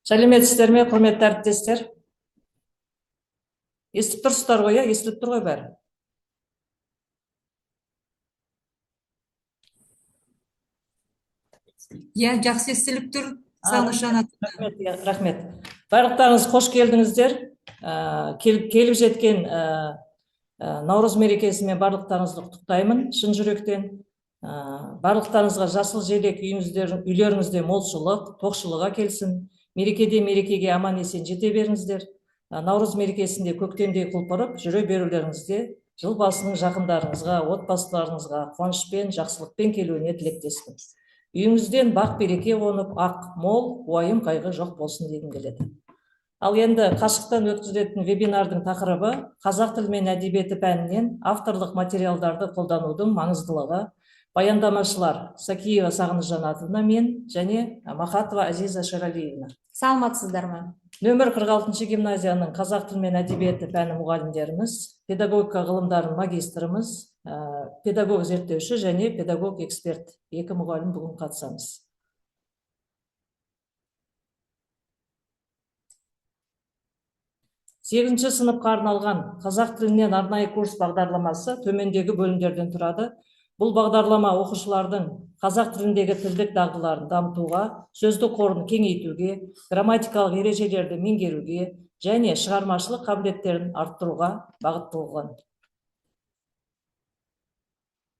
Сәлеметсіздер ме, құрметті әріптестер? Естіп тұрсыздар ғой, естіліп тұр ғой бәрі. Жақсы естіліп тұр. Сағыныш Жанат. Рахмет. Барлықтарыңыз қош келдіңіздер. Келіп жеткен Наурыз мерекесімен барлықтарыңызды құттықтаймын шын жүректен. Барлықтарыңызға жасыл желек үйлеріңізде молшылық, тоқшылық әкелсін. Мерекеге аман есен жете беріңіздер. Наурыз мерекесінде көктемдей құлпырып жүре берулеріңізде жыл басының жақындарыңызға, отбасыларыңызға қуанышпен, жақсылықпен келуіне тілектеспін. Үйіңізден бақ береке қонып, ақ мол, уайым қайғы жоқ болсын дегім келеді. Ал енді қашықтан өткізілетін вебинардың тақырыбы қазақ тілі мен әдебиеті пәнінен авторлық материалдарды қолданудың маңыздылығы. Баяндамашылар Сакиева Сағыныш Жанатовна мен және Махатова Азиза Шералиевна. Саламатсыздар ма? Нөмір 46 гимназияның қазақ тілі мен әдебиеті пәні мұғалімдеріміз, педагогика ғылымдарының магистріміз, педагог зерттеуші және педагог эксперт екі мұғалім бүгін қатысамыз. Сегізінші сыныпқа арналған қазақ тілінен арнайы курс бағдарламасы төмендегі бөлімдерден тұрады. Бұл бағдарлама оқушылардың қазақ тіліндегі тілдік дағдыларын дамытуға, сөздік қорын кеңейтуге, грамматикалық ережелерді меңгеруге және шығармашылық қабілеттерін арттыруға бағытталған.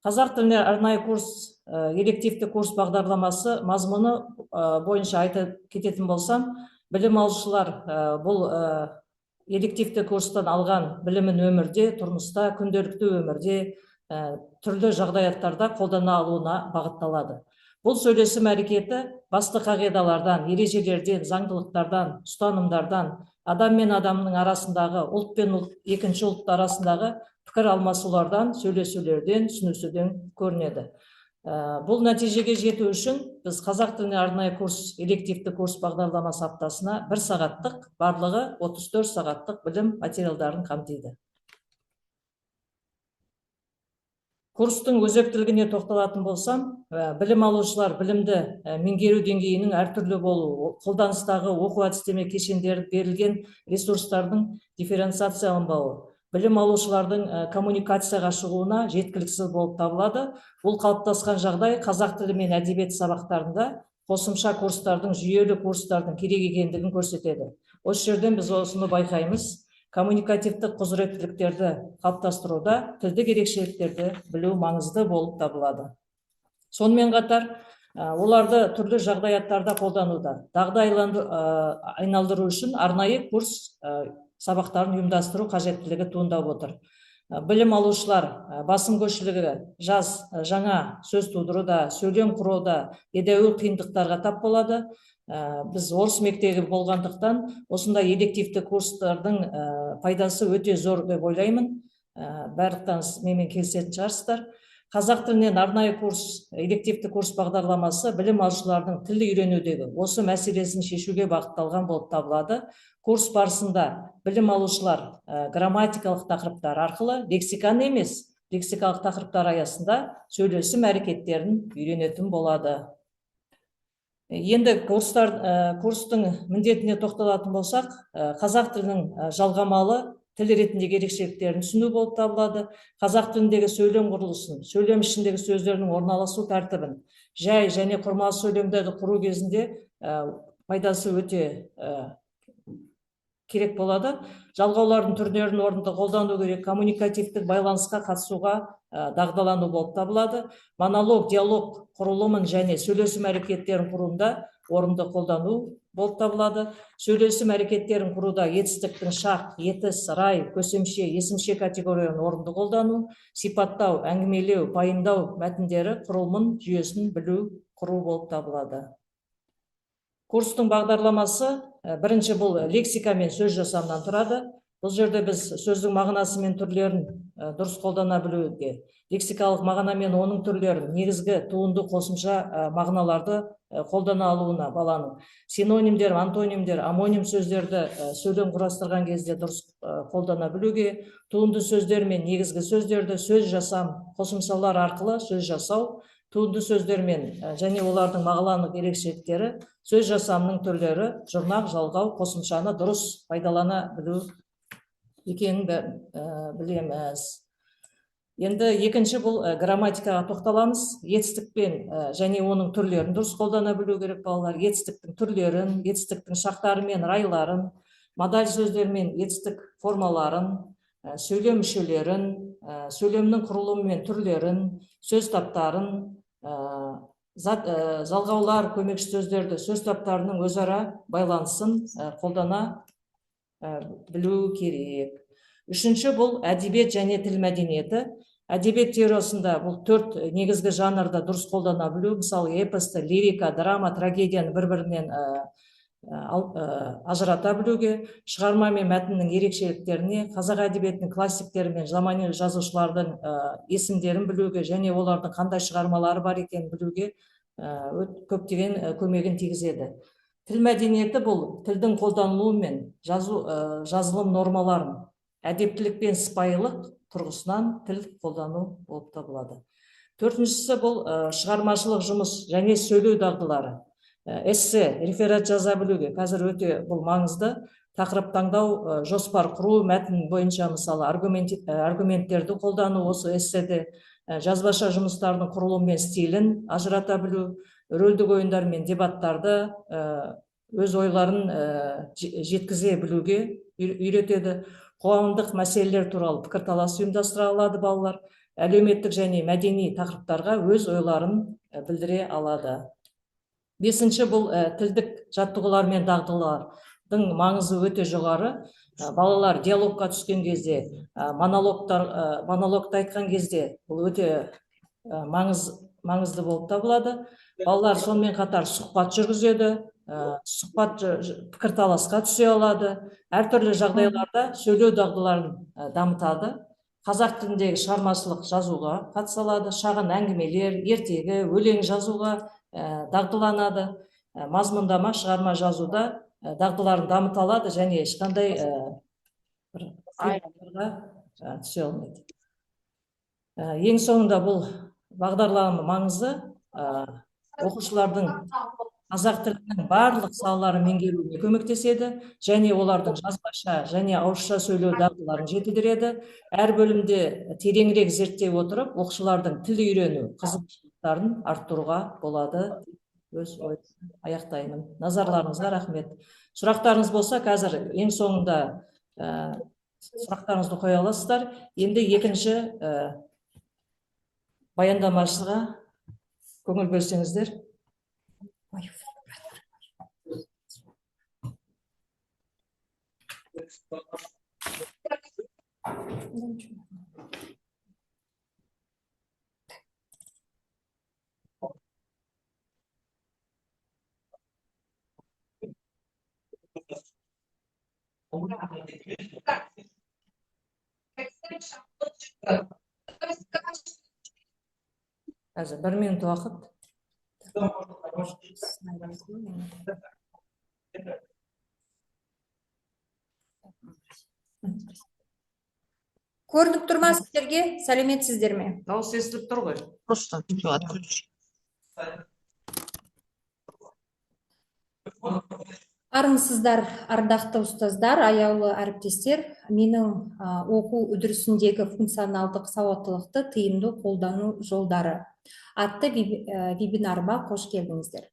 Қазақ тіліне арнайы курс, элективті курс бағдарламасы мазмұны бойынша айтып кететін болсам, білім алушылар бұл элективті курстан алған білімін өмірде, тұрмыста, күнделікті өмірде, түрлі жағдаяттарда қолдана алуына бағытталады. Бұл сөйлесім әрекеті басты қағидалардан, ережелерден, заңдылықтардан, ұстанымдардан, адам мен адамның арасындағы, ұлт пен екінші ұлт арасындағы пікір алмасулардан, сөйлесулерден, түсінісуден көрінеді. Бұл нәтижеге жету үшін біз қазақ тіліне арнайы курс, элективті курс бағдарламасы аптасына 1 сағаттық, барлығы 34 сағаттық білім материалдарын қамтиды. Курстың өзектілігіне тоқталатын болсам, білім алушылар білімді меңгеру деңгейінің әртүрлі болуы, қолданыстағы оқу әдістеме кешендері берілген ресурстардың дифференциацияланбауы, білім алушылардың коммуникацияға шығуына жеткіліксіз болып табылады. Бұл қалыптасқан жағдай қазақ тілі мен әдебиет сабақтарында қосымша курстардың, жүйелі курстардың керек екендігін көрсетеді. Осы жерден біз осыны байқаймыз. Коммуникативтік құзыреттіліктерді қалыптастыруда тілдік ерекшеліктерді білу маңызды болып табылады. Сонымен қатар, оларды түрлі жағдаяттарда қолдануда. Дағды айналдыру үшін арнайы курс сабақтарын ұйымдастыру қажеттілігі туындап отыр. Білім алушылар басым көпшілігі жаңа сөз тудыруда, сөйлем құруда едәуір қиындықтарға тап болады. Біз орыс мектебі болғандықтан, осындай элективті курстардың пайдасы өте зор деп ойлаймын. Барлықтарыңыз менімен келісетін шығарсыздар. Қазақ тілінен арнайы курс, элективті курс бағдарламасы білім алушылардың тілді үйренудегі осы мәселесін шешуге бағытталған болып табылады. Курс барысында білім алушылар грамматикалық тақырыптар арқылы, лексиканы емес, лексикалық тақырыптар аясында сөйлесім әрекеттерін үйренетін болады. Енді курстың міндетіне тоқталатын болсақ, қазақ тілінің жалғамалы тіл ретіндегі ерекшеліктерін түсіну болып табылады. Қазақ тіліндегі сөйлем құрылысын, сөйлем ішіндегі сөздердің орналасу тәртібін, жай және құрмалы сөйлемдерді құру кезінде пайдасы өте керек болады. Жалғаулардың түрлерін орынды қолдану керек, коммуникативтік байланысқа қатысуға дағдылану болып табылады. Монолог, диалог құрылымын және сөйлесім әрекеттерін құруында орынды қолдану болып табылады. Сөйлесім әрекеттерін құруда етістіктің шақ, етіс, рай, көсемше, есімше категорияны орынды қолдану, сипаттау, әңгімелеу, пайымдау мәтіндері құрылымын, жүйесін білу, құру болып табылады. Курстың бағдарламасы бірінші бұл лексика мен сөз жасамынан тұрады. Бұл жерде біз сөздің мағынасы мен түрлерін дұрыс қолдана білуге, лексикалық мағына мен оның түрлерін, негізгі туынды қосымша мағыналарды қолдана алуына баланың, синонимдер, антонимдер, амоним сөздерді сөйлем құрастырған кезде дұрыс қолдана білуге, туынды сөздер мен негізгі сөздерді сөз жасам, қосымшалар арқылы сөз жасау, туынды сөздермен және олардың мағыналық ерекшеліктері, сөз жасамының түрлері, жұрнақ, жалғау, қосымшаны дұрыс пайдалана білу екенін білеміз. Енді екінші бұл грамматикаға тоқталамыз. Етістікпен және оның түрлерін дұрыс қолдана білу керек балалар. Етістіктің түрлерін, етістіктің шақтары мен райларын, модаль сөздер мен етістік формаларын, сөйлем мүшелерін, сөйлемнің құрылымы мен түрлерін, сөз таптарын, жалғаулар, көмекші сөздерді, сөз таптарының өзара байланысын қолдана білу керек. Үшінші бұл әдебиет және тіл мәдениеті. Әдебиет теориясында бұл 4 негізгі жанрда дұрыс қолдана білу, мысалы эпосты, лирика, драма, трагедияны бір-бірінен ажырата білуге, шығарма мен мәтіннің ерекшеліктеріне, қазақ әдебиетінің классиктері мен заманауи жазушылардың есімдерін білуге және олардың қандай шығармалары бар екенін білуге көптеген көмегін тигізеді. Тіл мәдениеті бұл тілдің қолданылуы мен жазылым нормаларын, әдептілік пен сыпайылық тұрғысынан тіл қолдану болып табылады. Төртіншісі бұл шығармашылық жұмыс және сөйлеу дағдылары. Эссе, реферат жаза білуге қазір өте бұл маңызды. Тақырып таңдау, жоспар құру, мәтін бойынша мысалы аргументтерді қолдану осы эсседе, жазбаша жұмыстардың құрылымы мен стилін ажырата білу, рөлдік ойындар мен дебаттарды өз ойларын жеткізе білуге үйретеді. Қоғамдық мәселелер туралы пікірталас ұйымдастыра алады балалар. Әлеуметтік және мәдени тақырыптарға өз ойларын білдіре алады. Бесінші бұл тілдік жаттығулар мен дағдылардың маңызы өте жоғары. Балалар диалогқа түскен кезде, монологты айтқан кезде бұл өте маңызды болып табылады. Балалар сонымен қатар сұхбат жүргізеді, пікірталасқа түсе алады. Әртүрлі жағдайларда сөйлеу дағдыларын дамытады. Қазақ тіліндегі шығармашылық жазуға қатыса алады. Шағын әңгімелер, ертегі, өлең жазуға дағдыланады. Мазмұндама шығарма жазуда дағдыларын дамыта алады және ешқандай айырмашылыққа түсе алмайды. Ең соңында бұл бағдарлама маңызы оқушылардың қазақ тілінің барлық салаларын меңгеруіне көмектеседі және олардың жазбаша және ауызша сөйлеу дағдыларын жетілдіреді. Әр бөлімде тереңірек зерттей отырып, оқушылардың тіл үйрену қызығушылықтарын арттыруға болады. Өз ойымды аяқтаймын. Назарларыңызға рахмет. Сұрақтарыңыз болса, қазір ең соңында сұрақтарыңызды қоя аласыздар. Енді екінші баяндамашыға көңіл бөлсеңіздер. Қазір 1 минут уақыт. Көрініп тұр ма сіздерге? Сәлеметсіздер ме? Дауыс естіліп тұр ғой. Просто видео отключи. Армысыздар, ардақты ұстаздар, аяулы әріптестер. Менің оқу үдерісіндегі функционалдық сауаттылықты тиімді қолдану жолдары атты вебинарыма қош келдіңіздер.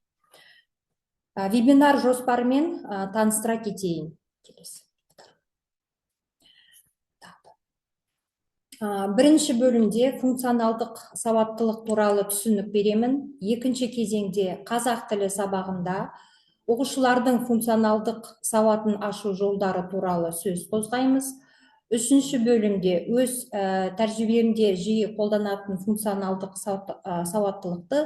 Вебинар жоспарымен таныстыра кетейін. Бірінші бөлімде функционалдық сауаттылық туралы түсінік беремін. Екінші кезеңде қазақ тілі сабағында оқушылардың функционалдық сауатын ашу жолдары туралы сөз қозғаймыз. Үшінші бөлімде өз тәжірибемде жиі қолданатын функционалдық сауаттылықты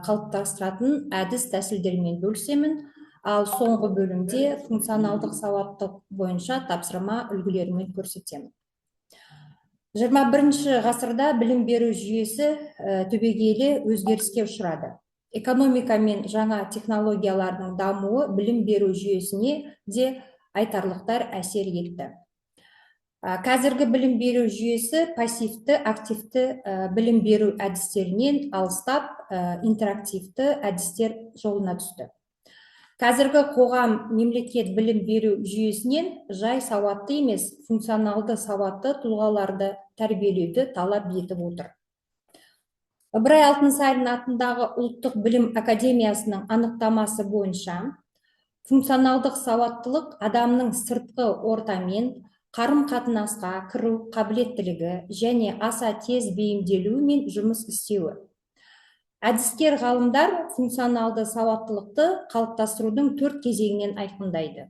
қалыптастыратын әдіс тәсілдермен бөлісемін. Ал соңғы бөлімде функционалдық сауаттылық бойынша тапсырма үлгілерімен көрсетемін. 21 ғасырда білім беру жүйесі түбегейлі өзгеріске ұшырады. Экономика мен жаңа технологиялардың дамуы білім беру жүйесіне де айтарлықтар әсер етті. Қазіргі білім беру жүйесі пассивті, активті білім беру әдістерінен алыстап, интерактивті әдістер жолына түсті. Қазіргі қоғам мемлекет білім беру жүйесінен жай сауатты емес, функционалды сауатты тұлғаларды тәрбиелеуді талап етіп отыр. Ыбырай Алтынсарин атындағы Ұлттық білім академиясының анықтамасы бойынша, функционалдық сауаттылық адамның сыртқы ортамен қарым-қатынасқа кіру қабілеттілігі және аса тез бейімделуі мен жұмыс істеуі. Әдіскер ғалымдар функционалды сауаттылықты қалыптастырудың 4 кезеңінен айқындайды.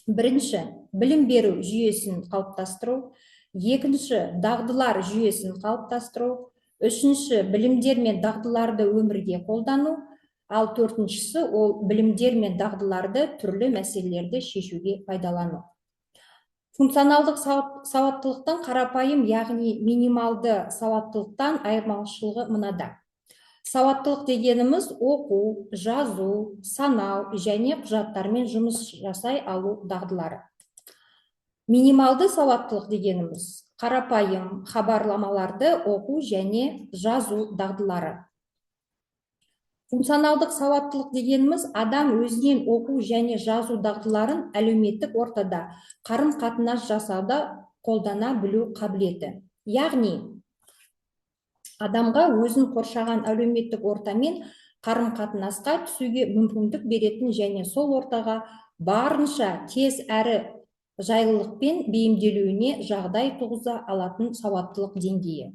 Бірінші, білім беру жүйесін қалыптастыру. Екінші, дағдылар жүйесін қалыптастыру. Үшінші, білімдер мен дағдыларды өмірге қолдану. Ал төртіншісі, ол білімдер мен дағдыларды түрлі мәселелерді шешуге пайдалану. Функционалдық сауаттылықтың қарапайым, яғни минималды сауаттылықтан айырмашылығы мынада. Сауаттылық дегеніміз оқу, жазу, санау және құжаттармен жұмыс жасай алу дағдылары. Минималды сауаттылық дегеніміз қарапайым хабарламаларды оқу және жазу дағдылары. Функционалдық сауаттылық дегеніміз адам өзінен оқу және жазу дағдыларын әлеуметтік ортада қарым-қатынас жасауда қолдана білу қабілеті. Яғни, адамға өзін қоршаған әлеуметтік ортамен қарым-қатынасқа түсуге мүмкіндік беретін және сол ортаға барынша тез әрі жайлылықпен бейімделуіне жағдай туғыза алатын сауаттылық деңгейі.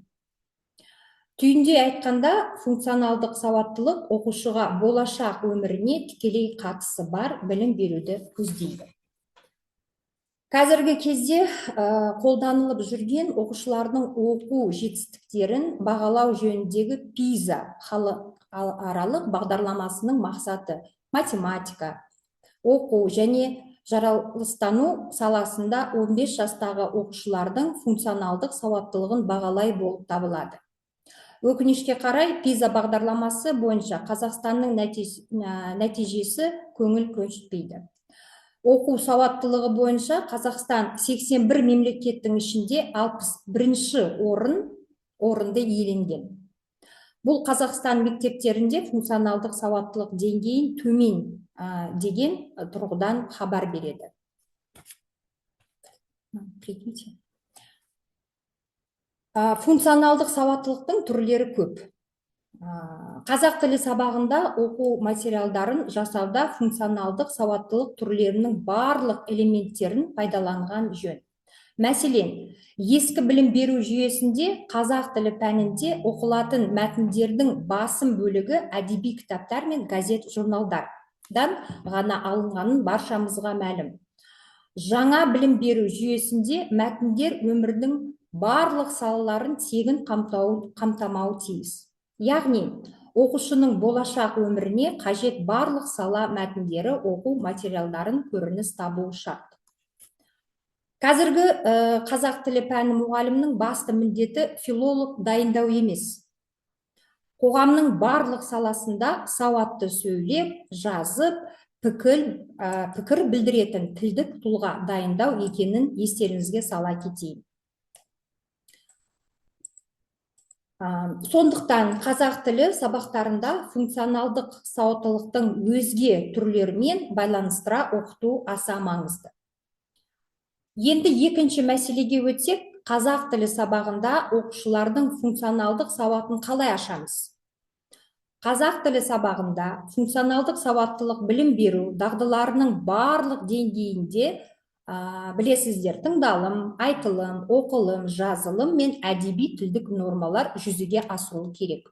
Түйінде айтқанда, функционалдық сауаттылық оқушыға болашақ өміріне тікелей қатысы бар білім беруді көздейді. Қазіргі кезде қолданылып жүрген оқушылардың оқу жетістіктерін бағалау жөніндегі PISA халықаралық бағдарламасының мақсаты математика, оқу және жаралыстану саласында 15 жастағы оқушылардың функционалдық сауаттылығын бағалай болып табылады. Өкінішке қарай, PISA бағдарламасы бойынша Қазақстанның нәтижесі көңіл көншітпейді. Оқу сауаттылығы бойынша Қазақстан 81 мемлекеттің ішінде 61-ші орынды иеленген. Бұл Қазақстан мектептерінде функционалдық сауаттылық деңгейін төмен деген тұрғыдан хабар береді. Функционалдық сауаттылықтың түрлері көп. Қазақ тілі сабағында оқу материалдарын жасауда функционалдық сауаттылық түрлерінің барлық элементтерін пайдаланған жөн. Мәселен, ескі білім беру жүйесінде қазақ тілі пәнінде оқылатын мәтіндердің басым бөлігі әдеби кітаптар мен газет журналдардан ғана алынғанын баршамызға мәлім. Жаңа білім беру жүйесінде мәтіндер өмірдің барлық салаларын тегін қамтамауы тиіс. Яғни, оқушының болашақ өміріне қажет барлық сала мәтіндері оқу материалдарын көрініс табуы шарт. Қазіргі қазақ тілі пәні мұғалімнің басты міндеті филолог дайындау емес. Қоғамның барлық саласында сауатты сөйлеп, жазып, пікір білдіретін тілдік тұлға дайындау екенін естеріңізге сала кетейін. Сондықтан қазақ тілі сабақтарында функционалдық сауаттылықтың өзге түрлерімен байланыстыра оқыту аса маңызды. Енді екінші мәселеге өтсек, қазақ тілі сабағында оқушылардың функционалдық сауатын қалай ашамыз? Қазақ тілі сабағында функционалдық сауаттылық білім беру дағдыларының барлық деңгейінде білесіздер, тыңдалым, айтылым, оқылым, жазылым мен әдеби тілдік нормалар жүзеге асырылу керек.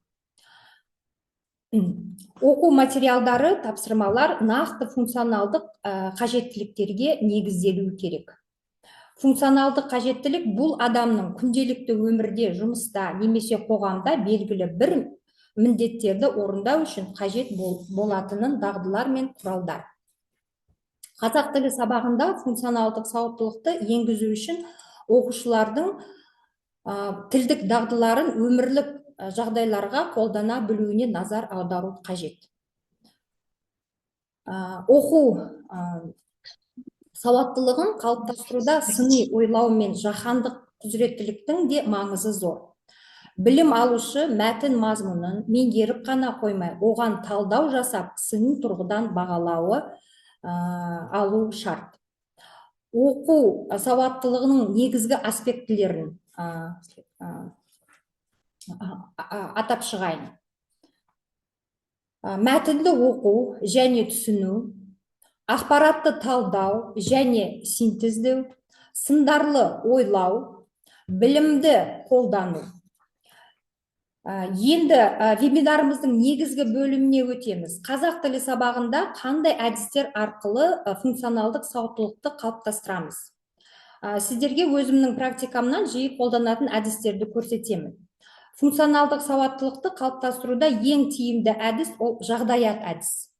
Оқу материалдары, тапсырмалар нақты функционалдық қажеттіліктерге негізделуі керек. Функционалдық қажеттілік бұл адамның күнделікті өмірде, жұмыста немесе қоғамда белгілі бір міндеттерді орындау үшін қажет болатынын дағдылар мен құралдар. Қазақ тілі сабағында функционалдық сауаттылықты енгізу үшін оқушылардың тілдік дағдыларын өмірлік жағдайларға қолдана білуіне назар аудару қажет. Оқу Сауаттылығын қалыптастыруда сыни ойлау мен жаһандық құзыреттіліктің де маңызы зор. Білім алушы мәтін мазмұнын меңгеріп қана қоймай, оған талдау жасап, сыни тұрғыдан бағалауы алу шарт. Оқу сауаттылығының негізгі аспектілерін атап шығайын. Мәтінді оқу және түсіну, ақпаратты талдау және синтездеу, сындарлы ойлау, білімді қолдану. Енді вебинарымыздың негізгі бөліміне өтеміз. Қазақ тілі сабағында қандай әдістер арқылы функционалдық сауаттылықты қалыптастырамыз? Сіздерге өзімнің практикамнан жиі қолданатын әдістерді көрсетемін. Функционалдық сауаттылықты қалыптастыруда ең тиімді әдіс ол жағдаят әдіс.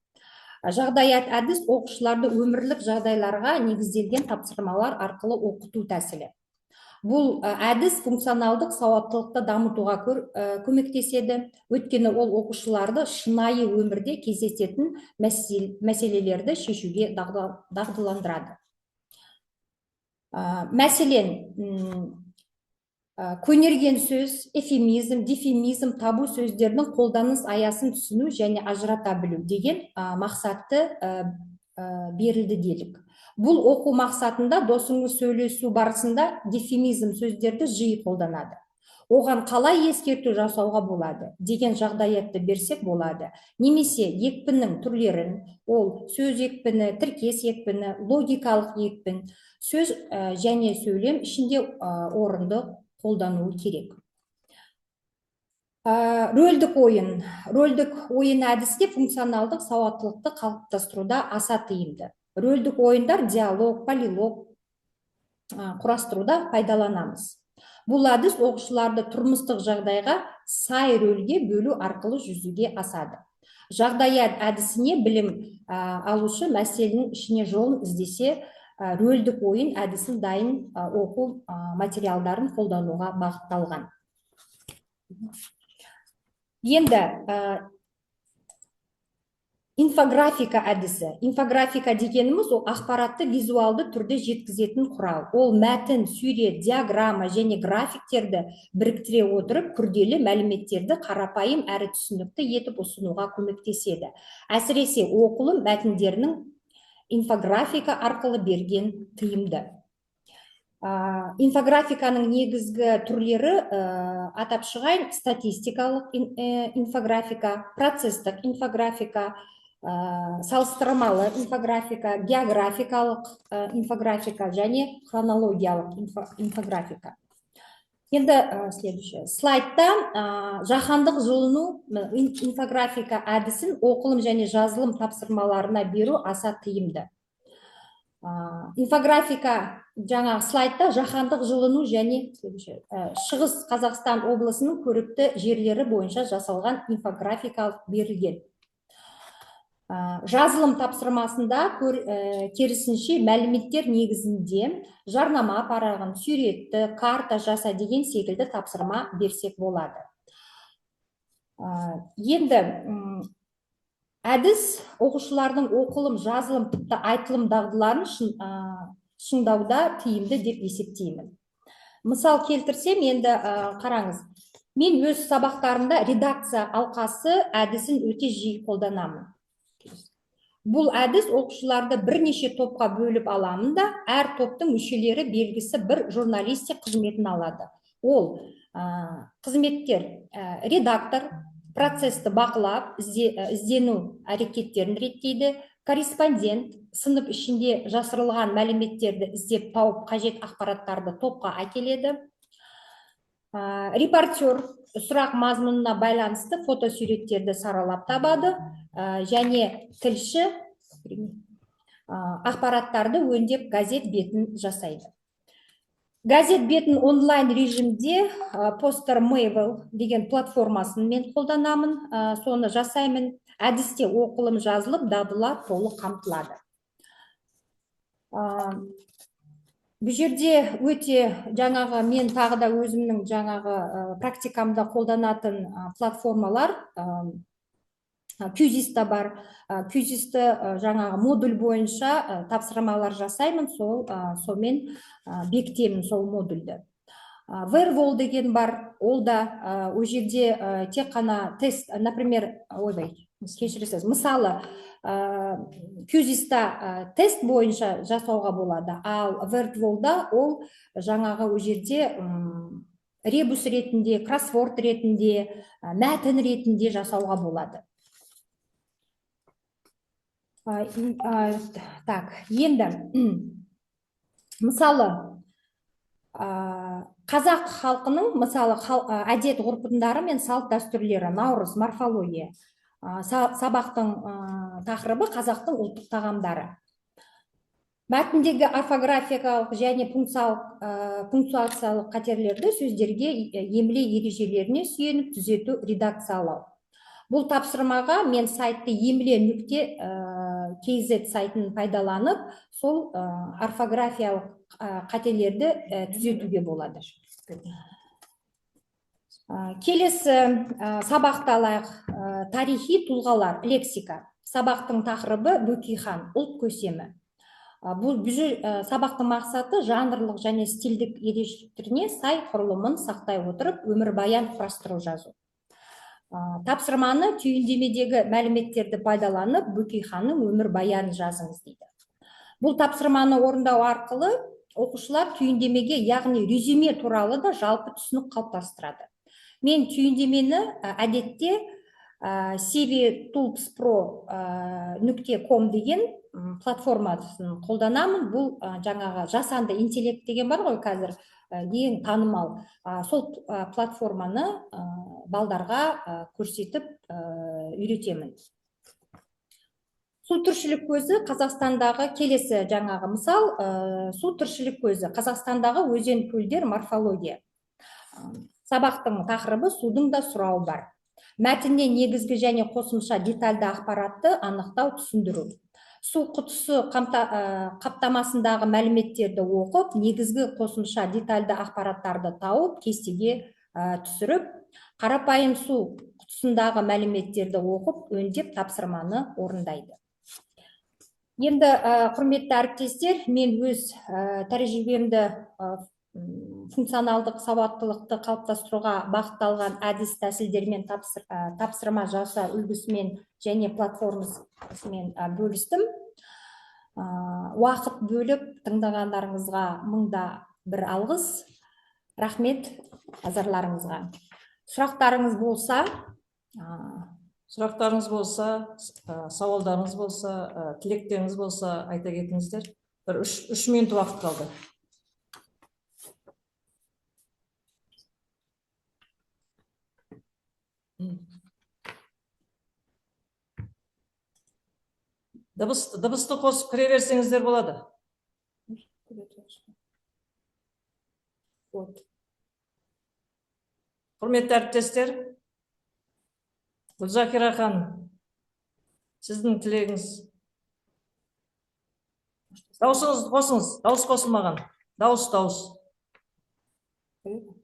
Жағдаят әдіс оқушыларды өмірлік жағдайларға негізделген тапсырмалар арқылы оқыту тәсілі. Бұл әдіс функционалдық сауаттылықты дамытуға көмектеседі, өйткені ол оқушыларды шынайы өмірде кездесетін мәселелерді шешуге дағдыландырады. Мәселен, көнерген сөз, эфемизм, дефемизм, табу сөздердің қолданыс аясын түсіну және ажырата білу деген мақсатты берілді делік. Бұл оқу мақсатында досыңыз сөйлесу барысында дефемизм сөздерді жиі қолданады. Оған қалай ескерту жасауға болады деген жағдаятты берсек болады. Немесе екпіннің түрлерін, ол сөз екпіні, тіркес екпіні, логикалық екпін, сөз және сөйлем ішінде орынды қолдануы керек. Рөлдік ойын. Рөлдік ойын әдісі функционалдық сауаттылықты қалыптастыруда аса тиімді. Рөлдік ойындар диалог, полилог құрастыруда пайдаланамыз. Бұл әдіс оқушыларды тұрмыстық жағдайға сай рөлге бөлу арқылы жүзеге асады. Жағдаят әдісіне білім алушы мәселенің ішіне жолын іздесе, рөлдік ойын әдісін дайын оқу материалдарын қолдануға бағытталған. Енді инфографика әдісі. Инфографика дегеніміз ол ақпаратты визуалды түрде жеткізетін құрал. Ол мәтін, сурет, диаграмма және графиктерді біріктіре отырып, күрделі мәліметтерді қарапайым әрі түсінікті етіп ұсынуға көмектеседі. Әсіресе оқылым мәтіндерінің инфографика арқылы берген тиімді. Инфографиканың негізгі түрлері атап шығайын: статистикалық инфографика, процестік инфографика, салыстырмалы инфографика, географикалық инфографика және хронологиялық инфографика. Енді следующий слайдта жаһандық жылыну инфографика әдісін оқылым және жазылым тапсырмаларына беру аса тиімді. Инфографика жаңа слайдта жаһандық жылыну және Шығыс Қазақстан облысының көрікті жерлері бойынша жасалған инфографикалық берілген. Жазылым тапсырмасында керісінше мәліметтер негізінде жарнама парағын, суретті, карта жаса деген секілді тапсырма берсек болады. Енді әдіс оқушылардың оқылым, жазылым, тіпті айтылым дағдыларын шыңдауда тиімді деп есептеймін. Мысал келтірсем, енді қараңыз, мен өз сабақтарында редакция алқасы әдісін өте жиі қолданамын. Бұл әдіс оқушыларды бірнеше топқа бөліп аламын да, әр топтың мүшелері белгісі бір журналистик қызметін алады. Ол қызметтер редактор, процесті бақылап, іздену әрекеттерін реттейді, корреспондент, сынып ішінде жасырылған мәліметтерді іздеп тауып, қажет ақпараттарды топқа әкеледі. Репортер сұрақ мазмұнына байланысты фотосуреттерді саралап табады, және тілші ақпараттарды өңдеп газет бетін жасайды. Газет бетін онлайн режимде Poster Mail деген платформасын мен қолданамын, соны жасаймын. Әдісте оқылым жазылып, дағдылар толық қамтылады. Бұл жерде өте жаңағы мен тағы да өзімнің жаңағы практикамда қолданатын платформалар Кюзиста бар. Кюзисті жаңағы модуль бойынша тапсырмалар жасаймын, сонымен бекітемін сол модульді. Вервол деген бар, ол да ол жерде тек қана тест, например, кешіресіз, мысалы кюзиста тест бойынша жасауға болады, ал вертволда ол жаңағы ол жерде ребус ретінде, кроссворд ретінде, мәтін ретінде жасауға болады. Так, енді мысалы қазақ халқының мысалы әдет ғұрпындары мен салт дәстүрлері, наурыз, морфология. Сабақтың тақырыбы қазақтың ұлттық тағамдары. Мәтіндегі орфографиялық және пунктуациялық қатерлерді сөздерге емле ережелеріне сүйеніп түзету, редакциялау. Бұл тапсырмаға мен сайтты emle.kz сайтын пайдаланып, сол орфографиялық қателерді түзетуге болады. Келесі сабақты алайық. Тарихи тұлғалар, лексика. Сабақтың тақырыбы Бөкейхан, ұлт көсемі. Бұл сабақтың мақсаты жанрлық және стильдік ерекшеліктеріне сай құрылымын сақтай отырып, өмірбаян құрастыру жазу. Тапсырманы түйіндемедегі мәліметтерді пайдаланып, Бөкейханның өмірбаянын жазыңыз дейді. Бұл тапсырманы орындау арқылы оқушылар түйіндемеге, яғни резюме туралы да жалпы түсінік қалыптастырады. Мен түйіндемені әдетте cvtoolspro.com деген платформасын қолданамын. Бұл жаңағы жасанды интеллект деген бар ғой қазір ең танымал. Сол платформаны балдарға көрсетіп үйретемін. Су тіршілік көзі Қазақстандағы келесі жаңағы мысал, су тіршілік көзі Қазақстандағы өзен көлдер морфология. Сабақтың тақырыбы судың да сұрауы бар. Мәтінде негізгі және қосымша детальді ақпаратты анықтау, түсіндіру. Су құтысы қаптамасындағы мәліметтерді оқып, негізгі қосымша детальді ақпараттарды тауып, кестеге түсіріп, қарапайым су құтысындағы мәліметтерді оқып, өңдеп тапсырманы орындайды. Енді құрметті әріптестер, мен өз тәжірибемді функционалдық сауаттылықты қалыптастыруға бағытталған әдіс тәсілдермен тапсырма жаса үлгісімен және платформасымен бөлістім. Уақыт бөліп тыңдағандарыңызға мыңда бір алғыс. Рахмет назарларыңызға. Сұрақтарыңыз болса, сауалдарыңыз болса, тілектеріңіз болса, айта кетіңіздер. Бір 3 минут уақыт қалды. Дыбысты қосып кіре берсеңіздер болады. Құрметті әріптестер, Гүлзакира ханым, сіздің тілегіңіз. Дауысыңызды қосыңыз, дауыс қосылмаған. Дауыс.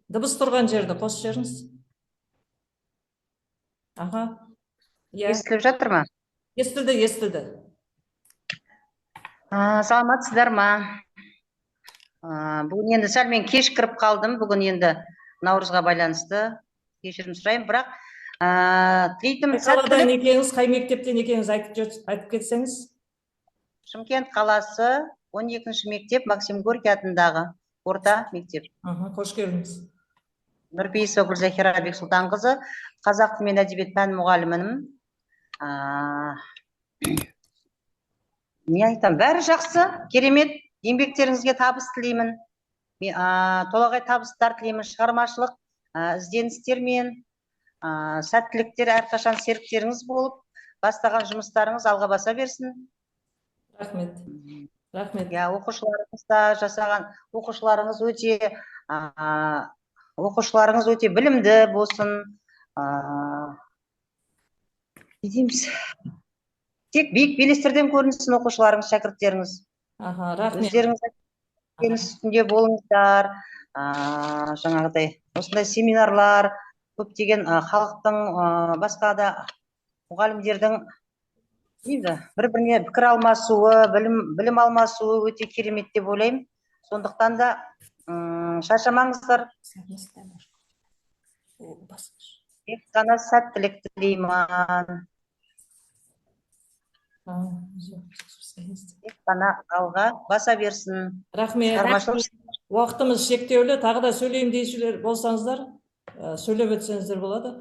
Дыбыс тұрған жерді қосып жеріңіз. Естіліп жатыр ма? Естілді. Саламатсыздар ма? Бүгін енді сәл мен кеш кіріп қалдым. Бүгін енді Наурызға байланысты кешірім сұраймын, бірақ тілейтінім қаладан екеніңіз, қай мектептен екеніңіз айтып кетсеңіз. Шымкент қаласы 12-ші мектеп, Максим Горький атындағы орта мектеп. Қош келдіңіз. Нұрпейісова Гүлзахира Бексұлтанқызы, қазақ тілі мен әдебиет пән мұғалімімін. Не айтам, бәрі жақсы, керемет, еңбектеріңізге табыс тілеймін. Толағай табыстар тілеймін, шығармашылық ізденістермен, сәттіліктер әрқашан серіктеріңіз болып, бастаған жұмыстарыңыз алға баса берсін. Рахмет. Оқушыларыңыз өте білімді болсын. Тек биік белестерден көрінсін оқушыларыңыз, шәкірттеріңіз. Рахмет. Өздеріңіз үстінде болыңыздар. Жаңағыдай осындай семинарлар, көптеген халықтың басқа да мұғалімдердің енді бір-біріне пікір алмасуы, білім алмасуы өте керемет деп ойлаймын. Сондықтан да шаршамаңыздар. Тек қана сәттілік тілеймін. Тек қана алға баса берсін. Рахмет. Шығармашылық Уақытымыз шектеулі, тағы да сөйлеймін дейсіздер болсаңыздар, сөйлеп өтсеңіздер болады.